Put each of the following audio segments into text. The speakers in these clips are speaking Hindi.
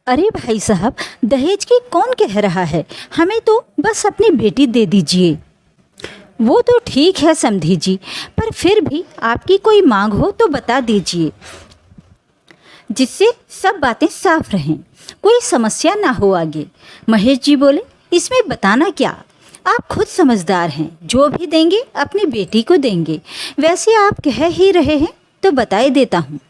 अरे भाई साहब, दहेज की कौन कह रहा है? हमें तो बस अपनी बेटी दे दीजिए। वो तो ठीक है समधी जी, पर फिर भी आपकी कोई मांग हो तो बता दीजिए, जिससे सब बातें साफ रहें, कोई समस्या ना हो आगे। महेश जी बोले, इसमें बताना क्या, आप खुद समझदार हैं, जो भी देंगे अपनी बेटी को देंगे। वैसे आप कह ही रहे हैं तो बताए देता हूँ।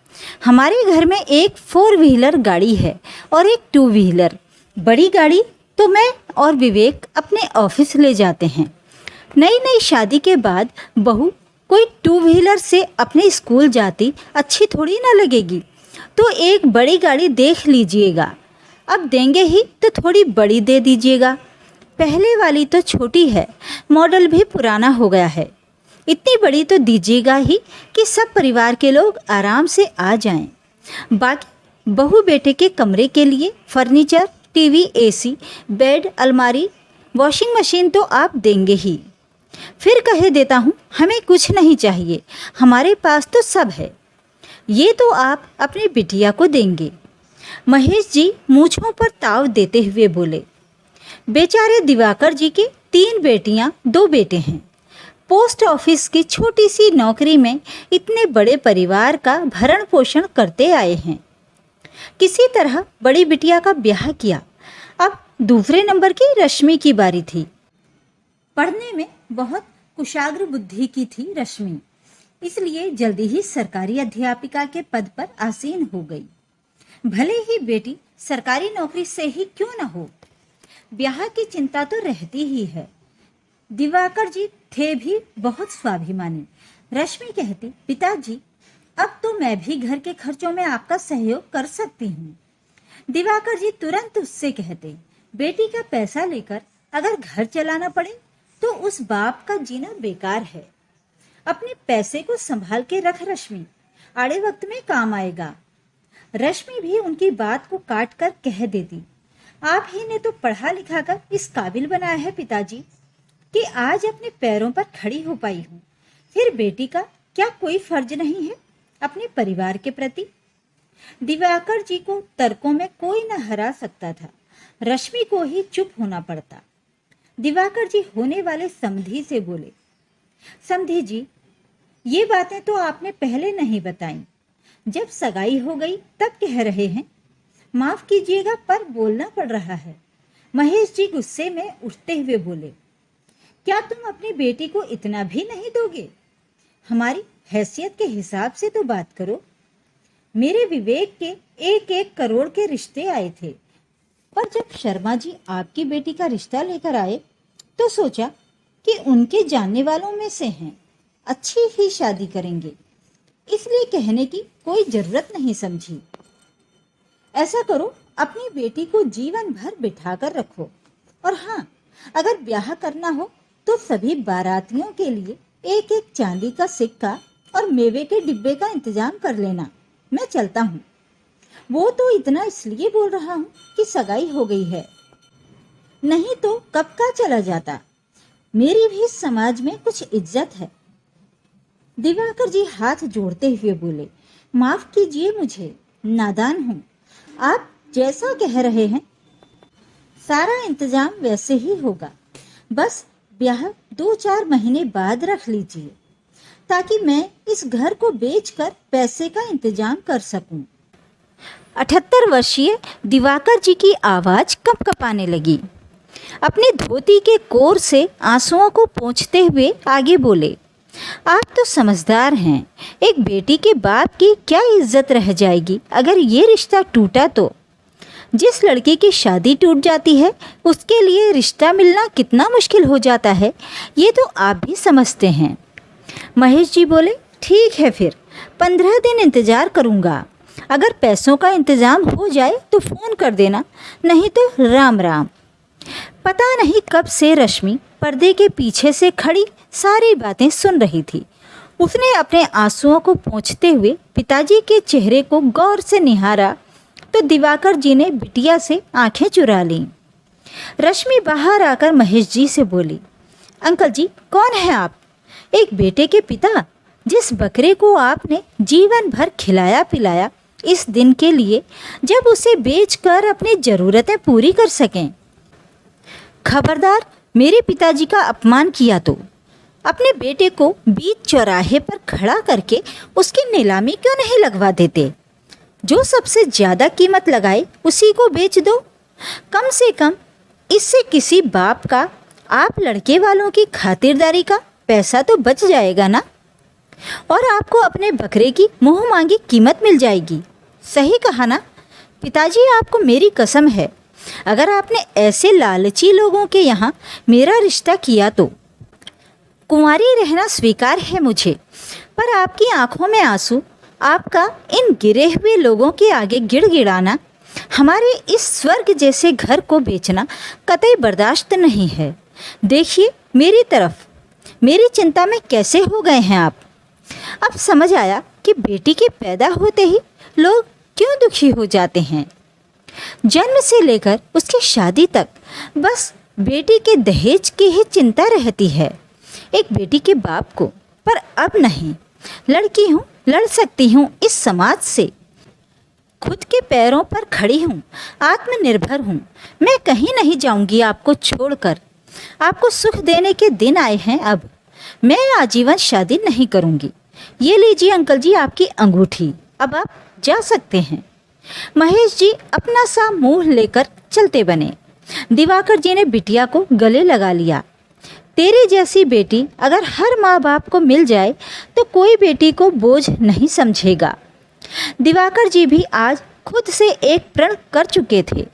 हमारे घर में एक 4 व्हीलर गाड़ी है और एक 2 व्हीलर। बड़ी गाड़ी तो मैं और विवेक अपने ऑफिस ले जाते हैं। नई नई शादी के बाद बहू कोई 2 व्हीलर से अपने स्कूल जाती अच्छी थोड़ी ना लगेगी, तो एक बड़ी गाड़ी देख लीजिएगा। अब देंगे ही तो थोड़ी बड़ी दे दीजिएगा। पहले वाली तो छोटी है, मॉडल भी पुराना हो गया है। इतनी बड़ी तो दीजिएगा ही कि सब परिवार के लोग आराम से आ जाएं। बाकी बहू बेटे के कमरे के लिए फर्नीचर, टीवी, एसी, बेड, अलमारी, वॉशिंग मशीन तो आप देंगे ही। फिर कह देता हूँ, हमें कुछ नहीं चाहिए, हमारे पास तो सब है। ये तो आप अपनी बिटिया को देंगे। महेश जी मूँछों पर ताव देते हुए बोले, बेचारे दिवाकर जी की 3 बेटियां 2 बेटे हैं। पोस्ट ऑफिस की छोटी सी नौकरी में इतने बड़े परिवार का भरण पोषण करते आए हैं। किसी तरह बड़ी बिटिया का ब्याह किया। अब दूसरे नंबर की रश्मि की बारी थी। पढ़ने में बहुत कुशाग्र बुद्धि की थी रश्मि, इसलिए जल्दी ही सरकारी अध्यापिका के पद पर आसीन हो गई। भले ही बेटी सरकारी नौकरी से ही क्यों न हो, ब्याह की चिंता तो रहती ही है। दिवाकर जी थे भी बहुत स्वाभिमानी। रश्मि कहती, पिताजी अब तो मैं भी घर के खर्चों में आपका सहयोग कर सकती हूँ। दिवाकर जी तुरंत उससे कहते, बेटी का पैसा लेकर अगर घर चलाना पड़े तो उस बाप का जीना बेकार है। अपने पैसे को संभाल के रख रश्मि, आड़े वक्त में काम आएगा। रश्मि भी उनकी बात को काट कर कह देती, आप ही ने तो पढ़ा लिखा कर इस काबिल बनाया है पिताजी कि आज अपने पैरों पर खड़ी हो पाई हूँ। फिर बेटी का क्या कोई फर्ज नहीं है अपने परिवार के प्रति? दिवाकर जी को तर्कों में कोई न हरा सकता था, रश्मि को ही चुप होना पड़ता। दिवाकर जी होने वाले समधी से बोले, समधी जी, ये बातें तो आपने पहले नहीं बताई, जब सगाई हो गई तब कह रहे हैं। माफ कीजिएगा पर बोलना पड़ रहा है। महेश जी गुस्से में उठते हुए बोले, क्या तुम अपनी बेटी को इतना भी नहीं दोगे? हमारी हैसियत के हिसाब से तो बात करो। मेरे विवेक के 1-1 करोड़ के रिश्ते आए थे, पर जब शर्मा जी आपकी बेटी का रिश्ता लेकर आए तो सोचा कि उनके जानने वालों में से हैं, अच्छी ही शादी करेंगे, इसलिए कहने की कोई जरूरत नहीं समझी। ऐसा करो, अपनी बेटी को जीवन भर बिठा कर रखो, और हाँ, अगर ब्याह करना हो तो सभी बारातियों के लिए 1-1 चांदी का सिक्का और मेवे के डिब्बे का इंतजाम कर लेना। मैं चलता हूँ। वो तो इतना इसलिए बोल रहा हूँ कि सगाई हो गई है, नहीं तो कब का चला जाता। मेरी भी समाज में कुछ इज्जत है। दिवाकर जी हाथ जोड़ते हुए बोले, माफ कीजिए, मुझे नादान हूँ। आप जैसा कह रहे हैं सारा इंतजाम वैसे ही होगा, बस ब्याह 2-4 महीने बाद रख लीजिए, ताकि मैं इस घर को बेचकर पैसे का इंतजाम कर सकूं। 78 वर्षीय दिवाकर जी की आवाज कंपकपाने लगी। अपनी धोती के कोर से आंसुओं को पोंछते हुए आगे बोले, आप तो समझदार हैं। एक बेटी के बाप की क्या इज्जत रह जाएगी अगर ये रिश्ता टूटा तो? जिस लड़के की शादी टूट जाती है उसके लिए रिश्ता मिलना कितना मुश्किल हो जाता है, ये तो आप भी समझते हैं। महेश जी बोले, ठीक है, फिर 15 दिन इंतजार करूँगा। अगर पैसों का इंतजाम हो जाए तो फ़ोन कर देना, नहीं तो राम राम। पता नहीं कब से रश्मि पर्दे के पीछे से खड़ी सारी बातें सुन रही थी। उसने अपने आंसुओं को पोंछते हुए पिताजी के चेहरे को गौर से निहारा तो दिवाकर जी ने बिटिया से आंखें चुरा लीं। रश्मि बाहर आकर महेश जी से बोली, अंकल जी, कौन है आप? एक बेटे के पिता, जिस बकरे को आपने जीवन भर खिलाया पिलाया इस दिन के लिए जब उसे बेचकर अपनी ज़रूरतें पूरी कर सकें। खबरदार, मेरे पिताजी का अपमान किया तो अपने बेटे को बीच चौराहे पर खड़ा करके उसकी नीलामी क्यों नहीं लगवा देते? जो सबसे ज़्यादा कीमत लगाए उसी को बेच दो। कम से कम इससे किसी बाप का आप लड़के वालों की खातिरदारी का पैसा तो बच जाएगा ना, और आपको अपने बकरे की मुँह मांगी कीमत मिल जाएगी। सही कहा ना पिताजी? आपको मेरी कसम है, अगर आपने ऐसे लालची लोगों के यहाँ मेरा रिश्ता किया तो कुंवारी रहना स्वीकार है मुझे, पर आपकी आंखों में आंसू, आपका इन गिरे हुए लोगों के आगे गिड़गिड़ाना, हमारे इस स्वर्ग जैसे घर को बेचना कतई बर्दाश्त नहीं है। देखिए मेरी तरफ, मेरी चिंता में कैसे हो गए हैं आप। अब समझ आया कि बेटी के पैदा होते ही लोग क्यों दुखी हो जाते हैं। जन्म से लेकर उसकी शादी तक बस बेटी के दहेज की ही चिंता रहती है एक बेटी के बाप को। पर अब नहीं, लड़की हूँ, लड़ सकती हूँ इस समाज से, खुद के पैरों पर खड़ी हूँ, आत्मनिर्भर हूँ। मैं कहीं नहीं जाऊँगी आपको छोड़कर। आपको सुख देने के दिन आए हैं। अब मैं आजीवन शादी नहीं करूँगी। ये लीजिए अंकल जी आपकी अंगूठी, अब आप जा सकते हैं। महेश जी अपना सा मुंह लेकर चलते बने। दिवाकर जी ने बिटिया को गले लगा लिया। तेरी जैसी बेटी अगर हर माँ बाप को मिल जाए तो कोई बेटी को बोझ नहीं समझेगा। दिवाकर जी भी आज खुद से एक प्रण कर चुके थे।